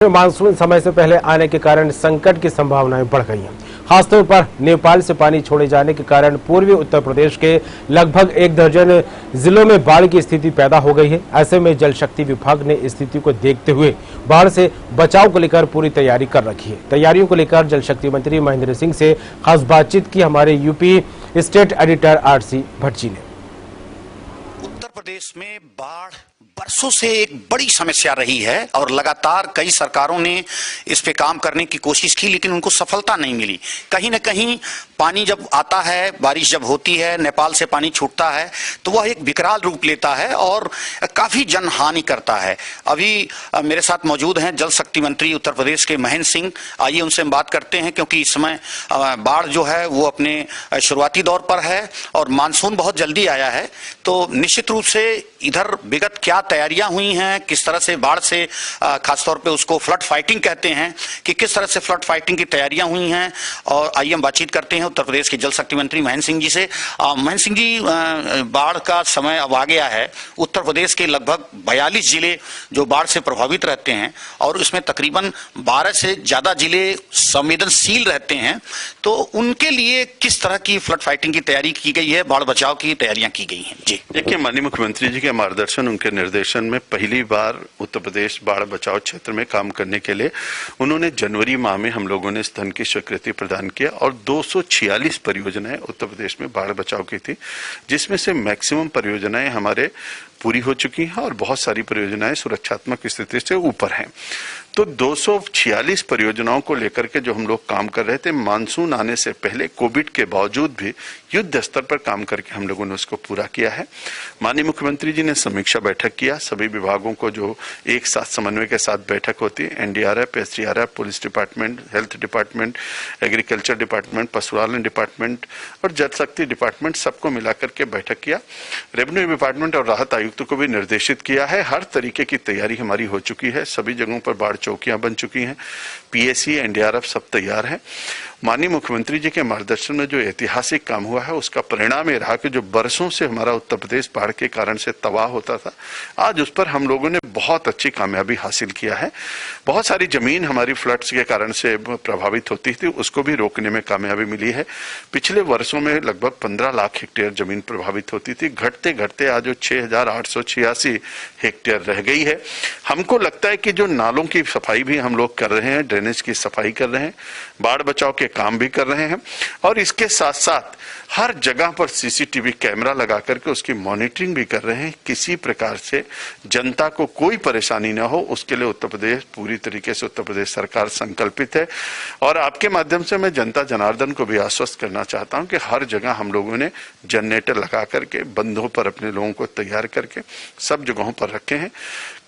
Monsoon समय से पहले आने के कारण संकट की संभावनाएं बढ़ गई हैं। खासतौर पर नेपाल से पानी छोड़े जाने के कारण पूर्वी उत्तर प्रदेश के लगभग 1 दर्जन जिलों में बाढ़ की स्थिति पैदा हो गई है। ऐसे में जल शक्ति विभाग ने स्थिति को देखते हुए बाढ़ से बचाव को लेकर पूरी तैयारी कर रखी है। तैयारियों को लेकर जल शक्ति मंत्री महेंद्र सिंह से खास बातचीत की हमारे यूपी स्टेट एडिटर आरसी भट्टी ने। उत्तर प्रदेश में बाढ़ बरसों से एक बड़ी समस्या रही है और लगातार कई सरकारों ने इस पे काम करने की कोशिश की, लेकिन उनको सफलता नहीं मिली। कहीं न कहीं पानी जब आता है, बारिश जब होती है, नेपाल से पानी छूटता है तो वह एक विकराल रूप लेता है और काफी जनहानि करता है। अभी मेरे साथ मौजूद हैं जल शक्ति मंत्री उत्तर प्रदेश के महेंद्र सिंह। आइए उनसे हम बात करते हैं, क्योंकि इस समय बाढ़ जो है वो अपने शुरुआती दौर पर है और मानसून बहुत जल्दी आया है। तो निश्चित रूप से इधर विगत क्या तैयारियां हुई हैं, किस तरह से बाढ़ से खासतौर पे उसको फ्लड फाइटिंग कहते हैं कि किस तरह से फ्लड फाइटिंग की तैयारियां हुई हैं, और आइए हम बातचीत करते हैं उत्तर प्रदेश के जल शक्ति मंत्री महेंद्र सिंह जी से। महेंद्र सिंह जी, बाढ़ का समय अब आ गया है। उत्तर प्रदेश के लगभग 42 जिले जो बाढ़ से प्रभावित रहते हैं और इसमें तकरीबन 12 से ज्यादा जिले संवेदनशील रहते हैं, तो उनके लिए किस तरह की फ्लड फाइटिंग की तैयारी की गई है, बाढ़ बचाव की तैयारियां की गई हैं? जी देखिए, माननीय मुख्यमंत्री जी के मार्गदर्शन, उनके निर्देशन में पहली बार उत्तर प्रदेश बाढ़ बचाव क्षेत्र में काम करने के लिए उन्होंने जनवरी माह में हम लोगों ने इस धन की स्वीकृति प्रदान किया और 246 परियोजनाएं उत्तर प्रदेश में बाढ़ बचाव की थी, जिसमें से मैक्सिमम परियोजनाएं हमारे पूरी हो चुकी हैं और बहुत सारी परियोजनाएं सुरक्षात्मक स्थिति से ऊपर हैं। तो 246 परियोजनाओं को लेकर के जो हम लोग काम कर रहे थे, मानसून आने से पहले कोविड के बावजूद भी युद्ध स्तर पर काम करके हम लोगों ने उसको पूरा किया है। माननीय मुख्यमंत्री जी ने समीक्षा बैठक किया, सभी विभागों को जो एक साथ समन्वय के साथ बैठक होती है, NDRF, SDRF, police department, health department, agriculture department, पशुपालन डिपार्टमेंट और जल शक्ति डिपार्टमेंट, सबको मिलाकर के बैठक किया। रेवेन्यू डिपार्टमेंट और राहत आयुक्त को भी निर्देशित किया है। हर तरीके की तैयारी हमारी हो चुकी है, सभी जगहों पर बाढ़ चौकियां बन चुकी हैं, पीएसी, एनडीआरएफ सब तैयार है। माननीय मुख्यमंत्री जी के मार्गदर्शन में जो ऐतिहासिक काम हुआ है, उसका परिणाम ये रहा कि जो बरसों से हमारा उत्तर प्रदेश बाढ़ के कारण से तबाह होता था, आज उस पर हम लोगों ने बहुत अच्छी कामयाबी हासिल किया है। बहुत सारी जमीन हमारी फ्लड्स के कारण से प्रभावित होती थी, उसको भी रोकने में कामयाबी मिली है। पिछले वर्षों में लगभग 15 लाख हेक्टेयर जमीन प्रभावित होती थी, घटते घटते आज वो 6,886 हेक्टेयर रह गई है। हमको लगता है कि जो नालों की सफाई भी हम लोग कर रहे हैं, ड्रेनेज की सफाई कर रहे हैं, बाढ़ बचाव के काम भी कर रहे हैं और इसके साथ साथ हर जगह पर सीसीटीवी कैमरा लगा करके उसकी मॉनिटरिंग भी कर रहे हैं। किसी प्रकार से जनता को कोई परेशानी ना हो, उसके लिए उत्तर प्रदेश पूरी तरीके से उत्तर प्रदेश सरकार संकल्पित है। और आपके माध्यम से मैं जनता जनार्दन को भी आश्वस्त करना चाहता हूं कि हर जगह हम लोगों ने जनरेटर लगा करके, बंधों पर अपने लोगों को तैयार करके सब जगहों पर रखे हैं।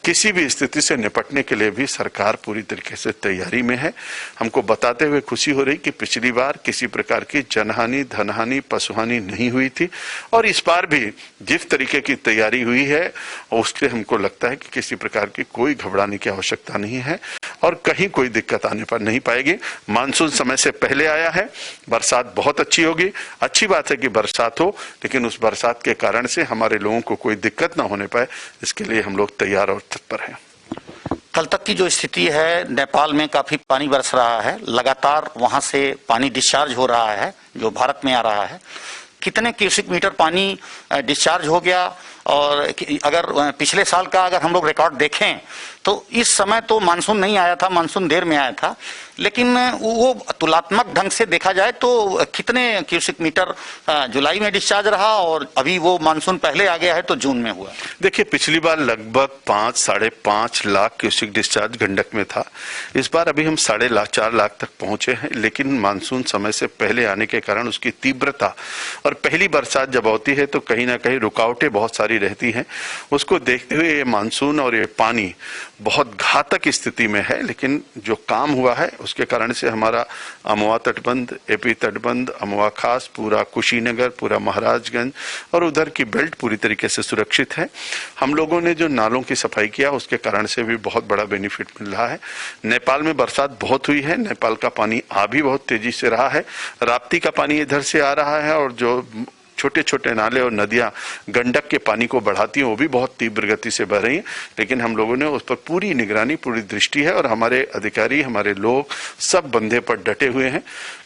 किसी भी स्थिति से निपटने के लिए भी सरकार पूरी तरीके से तैयारी में है। हमको बताते हुए खुशी हो रही कि पिछली बार किसी प्रकार की जनहानि, धनहानि, पशुहानि नहीं हुई थी और इस बार भी जिस तरीके की तैयारी हुई है उससे हमको लगता है कि किसी प्रकार की कोई घबराने की आवश्यकता नहीं है और कहीं कोई दिक्कत आने पर नहीं पाएगी। मानसून समय से पहले आया है, बरसात बहुत अच्छी होगी। अच्छी बात है कि बरसात हो, लेकिन उस बरसात के कारण से हमारे लोगों को कोई दिक्कत ना होने पाए, इसके लिए हम लोग तैयार और तत्पर हैं। कल तक की जो स्थिति है, नेपाल में काफी पानी बरस रहा है, लगातार वहां से पानी डिस्चार्ज हो रहा है जो भारत में आ रहा है। कितने क्यूसिक मीटर पानी डिस्चार्ज हो गया? और अगर पिछले साल का अगर हम लोग रिकॉर्ड देखें तो इस समय तो मानसून नहीं आया था, मानसून देर में आया था, लेकिन वो तुलनात्मक ढंग से देखा जाए तो कितने क्यूसिक मीटर जुलाई में डिस्चार्ज रहा और अभी वो मानसून पहले आ गया है तो जून में हुआ? देखिए, पिछली बार लगभग 5-5.5 लाख क्यूसिक डिस्चार्ज गंडक में था। इस बार अभी हम 4.5 लाख तक पहुंचे हैं, लेकिन मानसून समय से पहले आने के कारण उसकी तीव्रता और पहली बरसात जब होती है तो कहीं ना कहीं रुकावटें बहुत सारी रहती हैं। उसको देखते हुए ये मानसून और ये पानी बहुत घातक स्थिति में है, लेकिन जो काम हुआ है उसके कारण से हमारा अमवा तटबंध, एपी तटबंध, अमवा खास, पूरा कुशीनगर, पूरा महाराजगंज और उधर की बेल्ट पूरी तरीके से सुरक्षित है। हम लोगों ने जो नालों की सफाई किया उसके कारण से भी बहुत बड़ा बेनिफिट मिल रहा है। नेपाल में बरसात बहुत हुई है, नेपाल का पानी आ भी बहुत तेजी से रहा है, राप्ती का पानी इधर से आ रहा है और जो छोटे छोटे नाले और नदियां गंडक के पानी को बढ़ाती हैं, वो भी बहुत तीव्र गति से बह रही हैं, लेकिन हम लोगों ने उस पर पूरी निगरानी, पूरी दृष्टि है और हमारे अधिकारी, हमारे लोग सब बंधे पर डटे हुए हैं।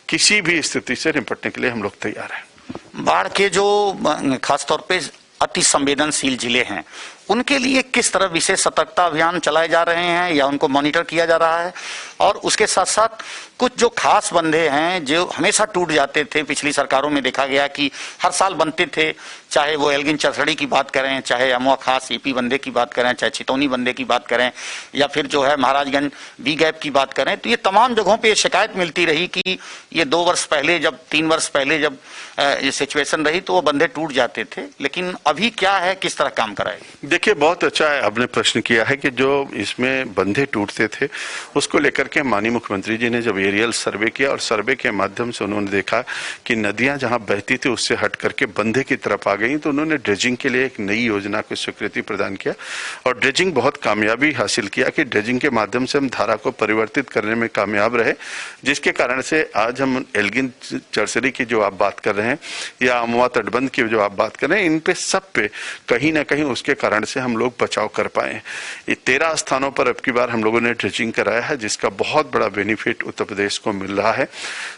किसी भी स्थिति से निपटने के लिए हम लोग तैयार हैं। बाढ़ के जो खासतौर पे अति संवेदनशील जिले हैं, उनके लिए किस तरह विशेष सतर्कता अभियान चलाए जा रहे हैं या उनको मॉनिटर किया जा रहा है? और उसके साथ साथ कुछ जो खास बंधे हैं जो हमेशा टूट जाते थे, पिछली सरकारों में देखा गया कि हर साल बनते थे, चाहे वो एल्गिन चरसड़ी की बात करें, चाहे अमवा खास ईपी बंधे की बात करें, चाहे चितौनी बंधे की बात करें, या फिर जो है महाराजगंज बी गैप की बात करें, तो ये तमाम जगहों पे शिकायत मिलती रही कि ये 2 वर्ष पहले, जब 3 वर्ष पहले जब ये सिचुएशन रही तो वो बंधे टूट जाते थे। लेकिन अभी क्या है, किस तरह काम कराएगी? देखिए, बहुत अच्छा है आपने प्रश्न किया है कि जो इसमें बंधे टूटते थे उसको लेकर के माननीय मुख्यमंत्री जी ने जब एरियल सर्वे किया और सर्वे के माध्यम से उन्होंने देखा कि नदियां जहां बहती थी उससे हट करके बंधे की तरफ आ गई, तो उन्होंने ड्रेजिंग के लिए एक नई योजना को स्वीकृति प्रदान किया और ड्रेजिंग बहुत कामयाबी हासिल किया कि ड्रेजिंग के माध्यम से हम धारा को परिवर्तित करने में कामयाब रहे, जिसके कारण से आज हम एल्गिन चरसरी की जो आप बात कर रहे हैं या अमवा तटबंध की जो आप बात कर रहे हैं, इन पे सब पे कहीं ना कहीं उसके कारण से हम लोग बचाव कर पाए। ये 13 स्थानों पर अब की बार हम लोगों ने ड्रेजिंग कराया है, जिसका बहुत बड़ा बेनिफिट उत्तर प्रदेश को मिल रहा है।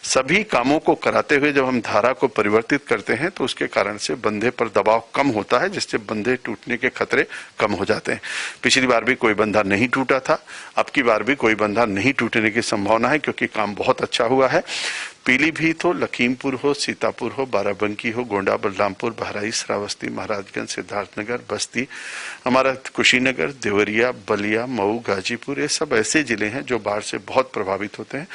सभी कामों को कराते हुए जब हम धारा को परिवर्तित करते हैं तो उसके कारण से बंधे पर दबाव कम होता है, जिससे बंधे टूटने के खतरे कम हो जाते हैं। पिछली बार भी कोई बंधा नहीं टूटा था, अब की बार भी कोई बंधा नहीं टूटने की संभावना है क्योंकि काम बहुत अच्छा हुआ है। पीलीभीत हो, लखीमपुर हो, सीतापुर हो, बाराबंकी हो, गोंडा, बलरामपुर, बहराइच, श्रावस्ती, महाराजगंज, सिद्धार्थनगर, बस्ती, हमारा कुशीनगर, देवरिया, बलिया, मऊ, गाजीपुर, ये सब ऐसे जिले हैं जो बाढ़ से बहुत प्रभावित होते हैं।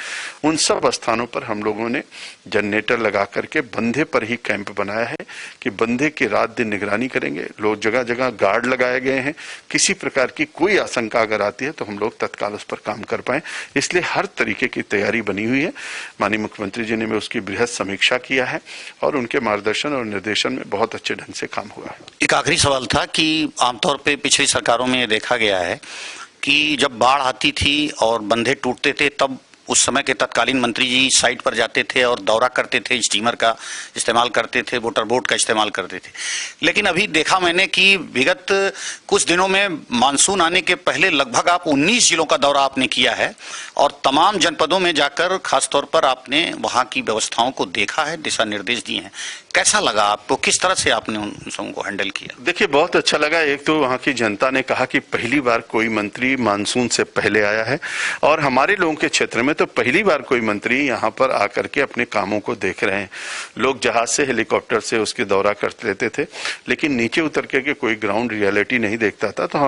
उन सब स्थानों पर हम लोगों ने जनरेटर लगा करके बंधे पर ही कैंप बनाया है कि बंधे की रात दिन निगरानी करेंगे। लोग जगह जगह गार्ड लगाए गए हैं, किसी प्रकार की कोई आशंका अगर आती है तो हम लोग तत्काल उस पर काम कर पाए, इसलिए हर तरीके की तैयारी बनी हुई है। माननीय मुख्यमंत्री जी ने उसकी बृहद समीक्षा किया है और उनके मार्गदर्शन और निर्देशन में बहुत अच्छे ढंग से काम हुआ है। एक आखिरी सवाल था कि आमतौर पे पिछली सरकारों में देखा गया है कि जब बाढ़ आती थी और बंधे टूटते थे तब उस समय के तत्कालीन मंत्री जी साइट पर जाते थे और दौरा करते थे, स्टीमर का इस्तेमाल करते थे, मोटर बोट का इस्तेमाल करते थे। लेकिन अभी देखा मैंने कि विगत कुछ दिनों में मानसून आने के पहले लगभग आप 19 जिलों का दौरा आपने किया है और तमाम जनपदों में जाकर खासतौर पर आपने वहां की व्यवस्थाओं को देखा है, दिशा निर्देश दिए हैं। कैसा लगा आपको, किस तरह से आपने उन सबों को हैंडल किया? देखिए, बहुत अच्छा लगा। एक तो वहां की जनता ने कहा कि पहली बार कोई मंत्री मानसून से पहले आया है और हमारे लोगों के क्षेत्र में तो पहली बार कोई मंत्री यहाँ पर आकर के अपने कामों को देख रहे हैं। लोग जहाज से, हेलीकॉप्टर से उसके दौरा कर लेते थे, लेकिन नीचे उतर के कोई ग्राउंड रियलिटी नहीं देखता था। तो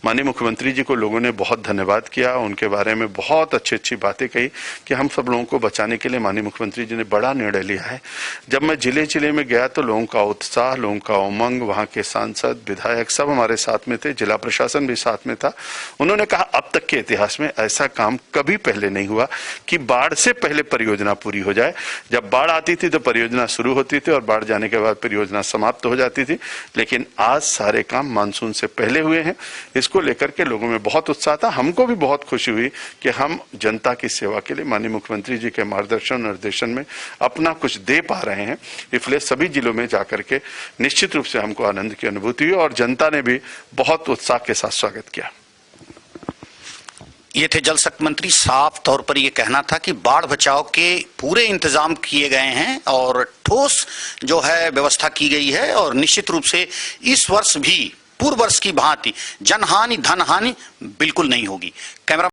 माननीय मुख्यमंत्री जी को लोगों ने बहुत धन्यवाद किया, उनके बारे में बहुत अच्छी अच्छी बातें कही कि हम सब लोगों को बचाने के लिए माननीय मुख्यमंत्री जी ने बड़ा निर्णय लिया है। जब मैं जिले जिले में गया तो लोगों का उत्साह, लोगों का उमंग, वहां के सांसद, विधायक सब हमारे साथ में थे, जिला प्रशासन भी साथ में था। उन्होंने कहा अब तक के इतिहास में ऐसा काम कभी पहले नहीं हुआ कि बाढ़ से पहले परियोजना पूरी हो जाए। जब बाढ़ आती थी तो परियोजना शुरू होती थी और बाढ़ जाने के बाद परियोजना समाप्त हो जाती थी, लेकिन आज सारे काम मानसून से पहले हुए हैं। इसको लेकर के लोगों में बहुत उत्साह था। हमको भी बहुत खुशी हुई कि हम जनता की सेवा के लिए माननीय मुख्यमंत्री जी के मार्गदर्शन निर्देशन में अपना कुछ दे पा रहे हैं। इसलिए सभी जिलों में जाकर के निश्चित रूप से हमको आनंद की अनुभूति हुई और जनता ने भी बहुत उत्साह के साथ स्वागत किया। ये थे जल शक्ति मंत्री। साफ तौर पर ये कहना था कि बाढ़ बचाव के पूरे इंतजाम किए गए हैं और ठोस जो है व्यवस्था की गई है और निश्चित रूप से इस वर्ष भी पूर्व वर्ष की भांति जनहानि, धनहानि बिल्कुल नहीं होगी। कैमरा